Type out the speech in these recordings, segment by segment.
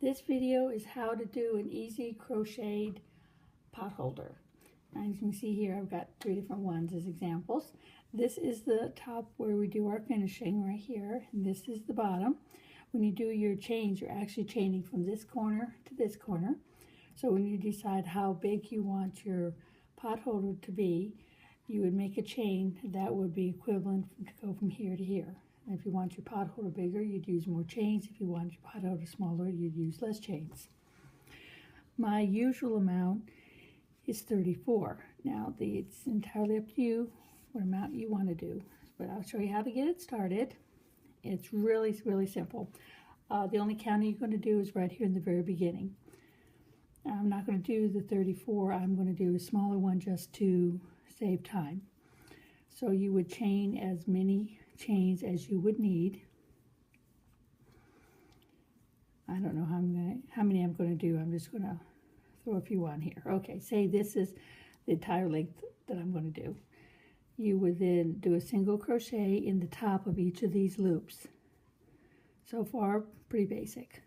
This video is how to do an easy crocheted pot holder. As you can see here, I've got 3 different ones as examples. This is the top where we do our finishing right here, and this is the bottom. When you do your chains, you're actually chaining from this corner to this corner. So when you decide how big you want your pot holder to be, you would make a chain that would be equivalent to go from here to here. And if you want your pot holder bigger, you'd use more chains. If you want your pot holder smaller, you'd use less chains. My usual amount is 34. Now, it's entirely up to you what amount you want to do, but I'll show you how to get it started. It's really, really simple. The only counting you're going to do is right here in the very beginning. I'm not going to do the 34. I'm going to do a smaller one just to save time. So you would chain as many chains as you would need. I don't know how many I'm going to do. I'm just going to throw a few on here. Okay, say this is the entire length that I'm going to do. You would then do a single crochet in the top of each of these loops. So far, pretty basic.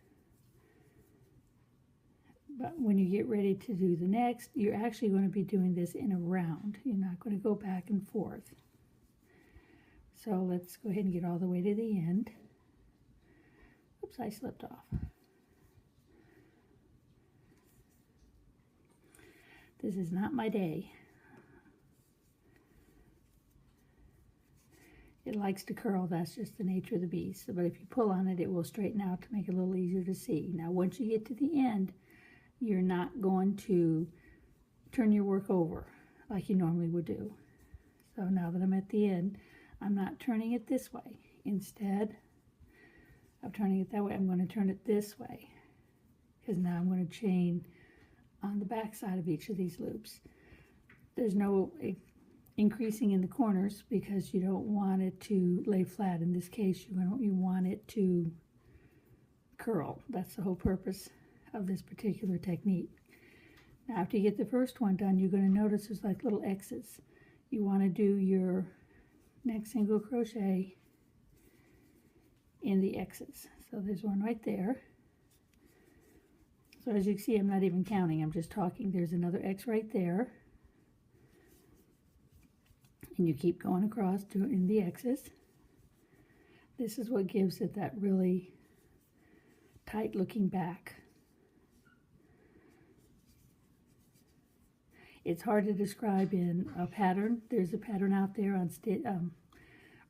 But when you get ready to do the next, you're actually going to be doing this in a round. You're not going to go back and forth. So let's go ahead and get all the way to the end. Oops, I slipped off. This is not my day. It likes to curl, that's just the nature of the beast. But if you pull on it, it will straighten out to make it a little easier to see. Now once you get to the end, you're not going to turn your work over like you normally would do. So now that I'm at the end, I'm not turning it this way. Instead of turning it that way, I'm going to turn it this way, because now I'm going to chain on the back side of each of these loops. There's no increasing in the corners because you don't want it to lay flat. In this case, you want it to curl. That's the whole purpose of this particular technique. Now after you get the first one done, you're going to notice there's like little X's. You want to do your next single crochet in the X's. So there's one right there. So as you can see, I'm not even counting, I'm just talking. There's another X right there. And you keep going across in the X's. This is what gives it that really tight looking back. It's hard to describe in a pattern. There's a pattern out there on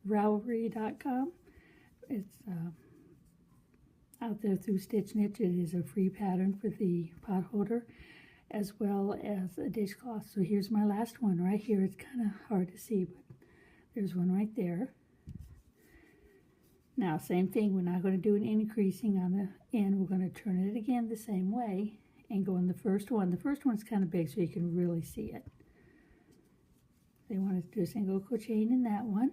Ravelry.com. It's out there through Stitch Knit. It is a free pattern for the pot holder as well as a dishcloth. So here's my last one right here. It's kind of hard to see, but there's one right there. Now same thing, we're not going to do an increasing on the end. We're going to turn it again the same way and go in the first one. The first one's kind of big so you can really see it. They want to do a single crochet in that one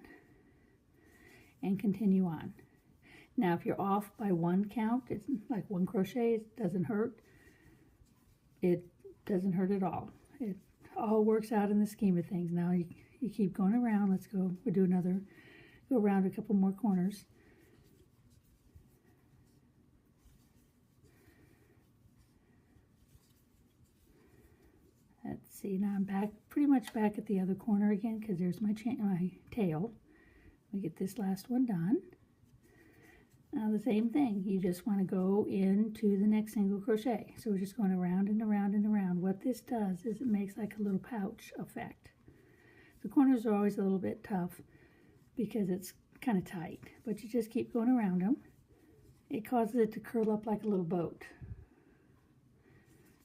and continue on. Now if you're off by one count, it's like one crochet, it doesn't hurt. It doesn't hurt at all. It all works out in the scheme of things. Now you keep going around. Let's go, we'll do another, go around a couple more corners. Let's see, now I'm back, pretty much back at the other corner again, because there's my tail. We get this last one done. Now the same thing, you just want to go into the next single crochet. So we're just going around and around and around. What this does is it makes like a little pouch effect. The corners are always a little bit tough because it's kind of tight, but you just keep going around them. It causes it to curl up like a little boat.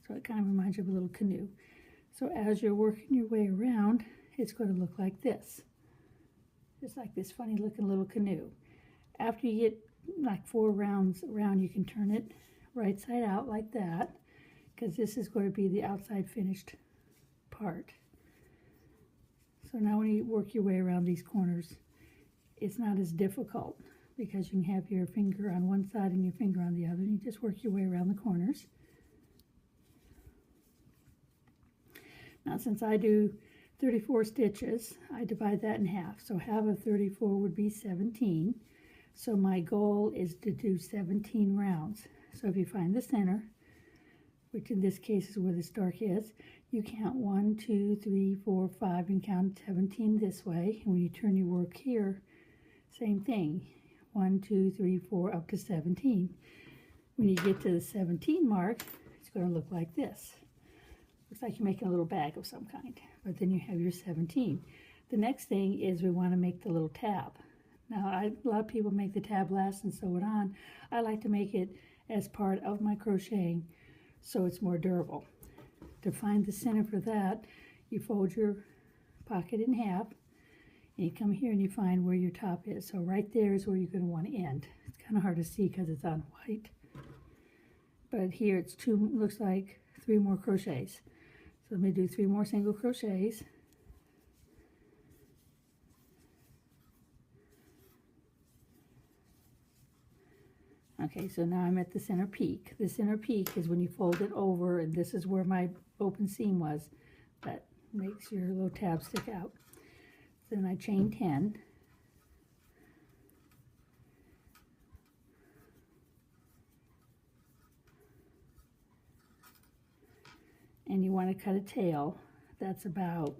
So it kind of reminds you of a little canoe. So as you're working your way around, it's going to look like this. Just like this funny looking little canoe. After you get like 4 rounds around, you can turn it right side out like that, because this is going to be the outside finished part. So now when you work your way around these corners, it's not as difficult because you can have your finger on one side and your finger on the other, and you just work your way around the corners. Now since I do 34 stitches, I divide that in half. So half of 34 would be 17. So my goal is to do 17 rounds. So if you find the center, which in this case is where this dark is, you count 1, 2, 3, 4, 5, and count 17 this way. And when you turn your work here, same thing. 1, 2, 3, 4, up to 17. When you get to the 17 mark, it's going to look like this. Looks like you're making a little bag of some kind, but then you have your 17. The next thing is we want to make the little tab. Now, a lot of people make the tab last and sew it on. I like to make it as part of my crocheting so it's more durable. To find the center for that, you fold your pocket in half, and you come here and you find where your top is. So right there is where you're going to want to end. It's kind of hard to see because it's on white. But here it's looks like 3 more crochets. So let me do 3 more single crochets. Okay, so now I'm at the center peak. The center peak is when you fold it over, and this is where my open seam was. That makes your little tab stick out. Then I chain 10. And you want to cut a tail that's about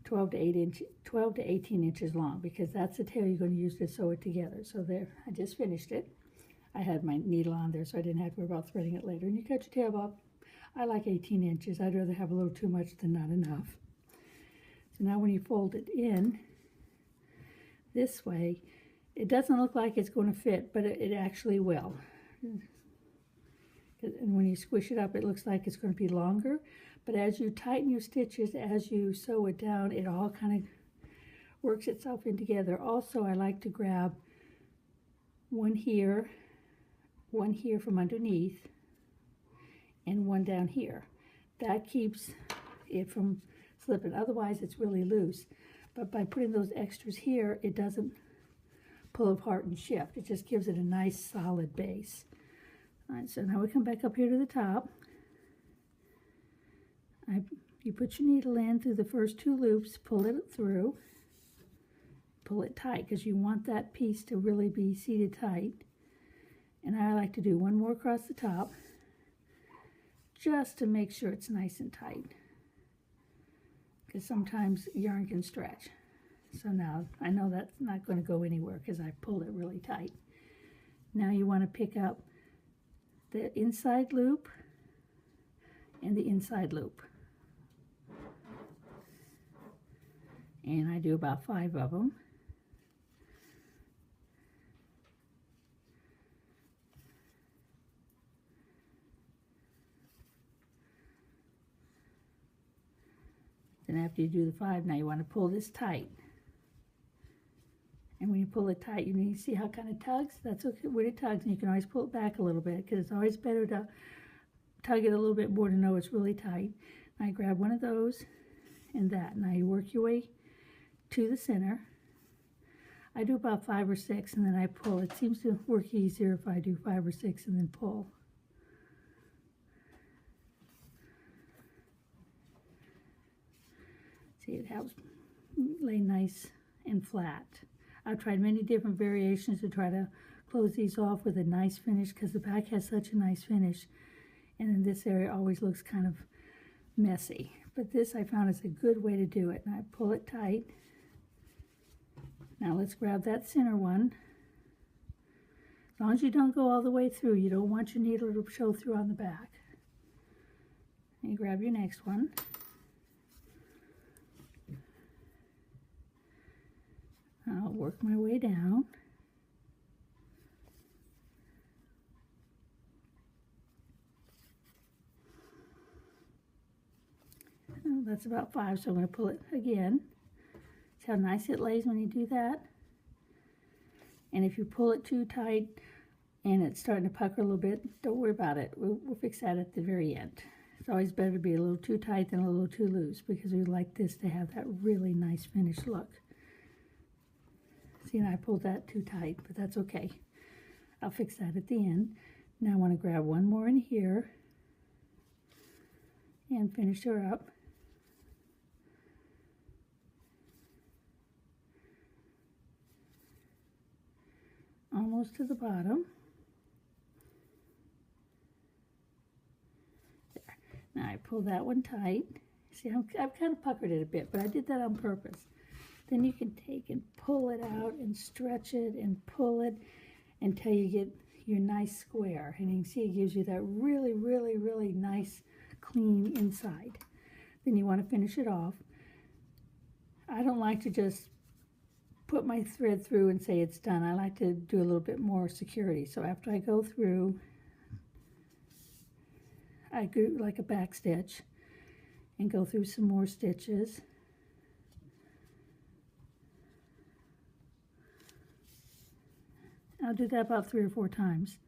12 to 18 inches long, because that's the tail you're going to use to sew it together. So there, I just finished it. I had my needle on there, so I didn't have to worry about threading it later. And you cut your tail off. I like 18 inches. I'd rather have a little too much than not enough. So now when you fold it in this way, it doesn't look like it's going to fit, but it actually will. And when you squish it up, it looks like it's going to be longer. But as you tighten your stitches, as you sew it down, it all kind of works itself in together. Also, I like to grab one here from underneath, and one down here. That keeps it from slipping. Otherwise, it's really loose. But by putting those extras here, it doesn't pull apart and shift. It just gives it a nice solid base. All right, so now we come back up here to the top. You put your needle in through the first 2 loops, pull it through, pull it tight, because you want that piece to really be seated tight. And I like to do 1 more across the top, just to make sure it's nice and tight, because sometimes yarn can stretch. So now I know that's not going to go anywhere because I pulled it really tight. Now you want to pick up the inside loop and the inside loop. And I do about 5 of them. Then after you do the 5, now you want to pull this tight. And when you pull it tight, you see how it kind of tugs? That's okay when it tugs, and you can always pull it back a little bit, because it's always better to tug it a little bit more to know it's really tight. Now you grab one of those and that. Now you work your way to the center. I do about 5 or 6, and then I pull. It seems to work easier if I do 5 or 6 and then pull. See, it helps lay nice and flat. I've tried many different variations to try to close these off with a nice finish, because the back has such a nice finish, and then this area always looks kind of messy. But this I found is a good way to do it. And I pull it tight. Now let's grab that center one. As long as you don't go all the way through, you don't want your needle to show through on the back. And you grab your next one. I'll work my way down. Oh, that's about 5, so I'm going to pull it again. See how nice it lays when you do that? And if you pull it too tight and it's starting to pucker a little bit, don't worry about it. We'll fix that at the very end. It's always better to be a little too tight than a little too loose, because we like this to have that really nice finished look. See, and I pulled that too tight, but that's okay. I'll fix that at the end. Now I want to grab one more in here and finish her up. Almost to the bottom. Now I pull that one tight. See, I've kind of puckered it a bit, but I did that on purpose. Then you can take and pull it out and stretch it and pull it until you get your nice square. And you can see it gives you that really, really, really nice, clean inside. Then you want to finish it off. I don't like to just put my thread through and say it's done. I like to do a little bit more security. So after I go through, I do like a back stitch and go through some more stitches. I'll do that about 3 or 4 times.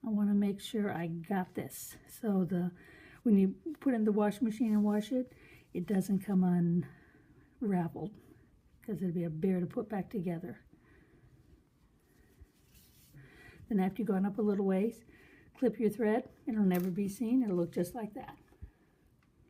I want to make sure I got this. So when you put it in the washing machine and wash it, it doesn't come unraveled, because it'd be a bear to put back together. Then after you've gone up a little ways, clip your thread. It'll never be seen. It'll look just like that.